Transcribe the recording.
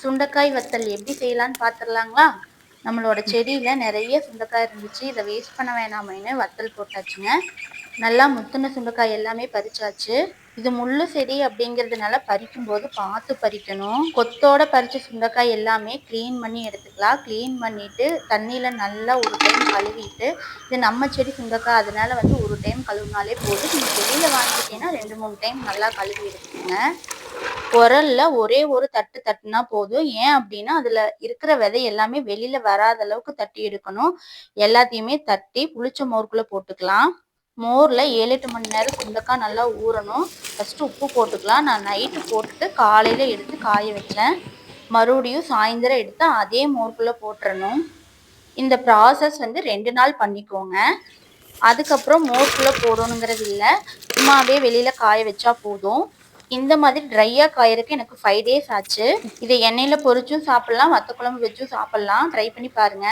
சுண்டைக்காய் வத்தல் எப்படி செய்யலான்னு பார்த்துடலாங்களா? நம்மளோட செடியில நிறைய சுண்டைக்காய் இருந்துச்சு. இதை வேஸ்ட் பண்ண வேணாமேன்னு வத்தல் போட்டாச்சுங்க. நல்லா முத்துன சுண்டைக்காய் எல்லாமே பறிச்சாச்சு. இது முள்ளு செடி அப்படிங்கிறதுனால பறிக்கும்போது பார்த்து பறிக்கணும். கொத்தோட பறிச்ச சுண்டைக்காய் எல்லாமே க்ளீன் பண்ணி எடுத்துக்கலாம். க்ளீன் பண்ணிட்டு தண்ணியில நல்லா ஒரு டைம் கழுவிட்டு, இது நம்ம செடி சுண்டைக்காய் அதனால ஒரு டைம் கழுவினாலே போதும். நீங்க வெளியில வாங்கிட்டீங்கன்னா 2-3 டைம் நல்லா கழுவி எடுத்துக்கோங்க. உரல்ல ஒரே ஒரு தட்டு தட்டுனா போதும். ஏன் அப்படின்னா அதுல இருக்கிற விதை எல்லாமே வெளியில வராத அளவுக்கு தட்டி எடுக்கணும். எல்லாத்தையுமே தட்டி புளிச்ச மோருக்குள்ள போட்டுக்கலாம். மோர்ல 7-8 மணி நேரம் சுண்டைக்காய் நல்லா ஊறணும். ஃபர்ஸ்ட் உப்பு போட்டுக்கலாம். நான் நைட்டு போட்டுட்டு காலையில எடுத்து காய வச்சேன். மறுபடியும் சாயந்தரம் எடுத்து அதே மோருக்குள்ள போட்டுறணும். இந்த ப்ராசஸ் 2 நாள் பண்ணிக்கோங்க. அதுக்கப்புறம் மோருக்குள்ள போடணுங்கிறது இல்லை, சும்மாவே வெளியில காய வச்சா போதும். இந்த மாதிரி ட்ரையா காயறதுக்கு எனக்கு 5 டேஸ் ஆச்சு. இதை எண்ணெயில பொரிச்சும் சாப்பிடலாம், வத்த குழம்பு வச்சும் சாப்பிடலாம். ட்ரை பண்ணி பாருங்க.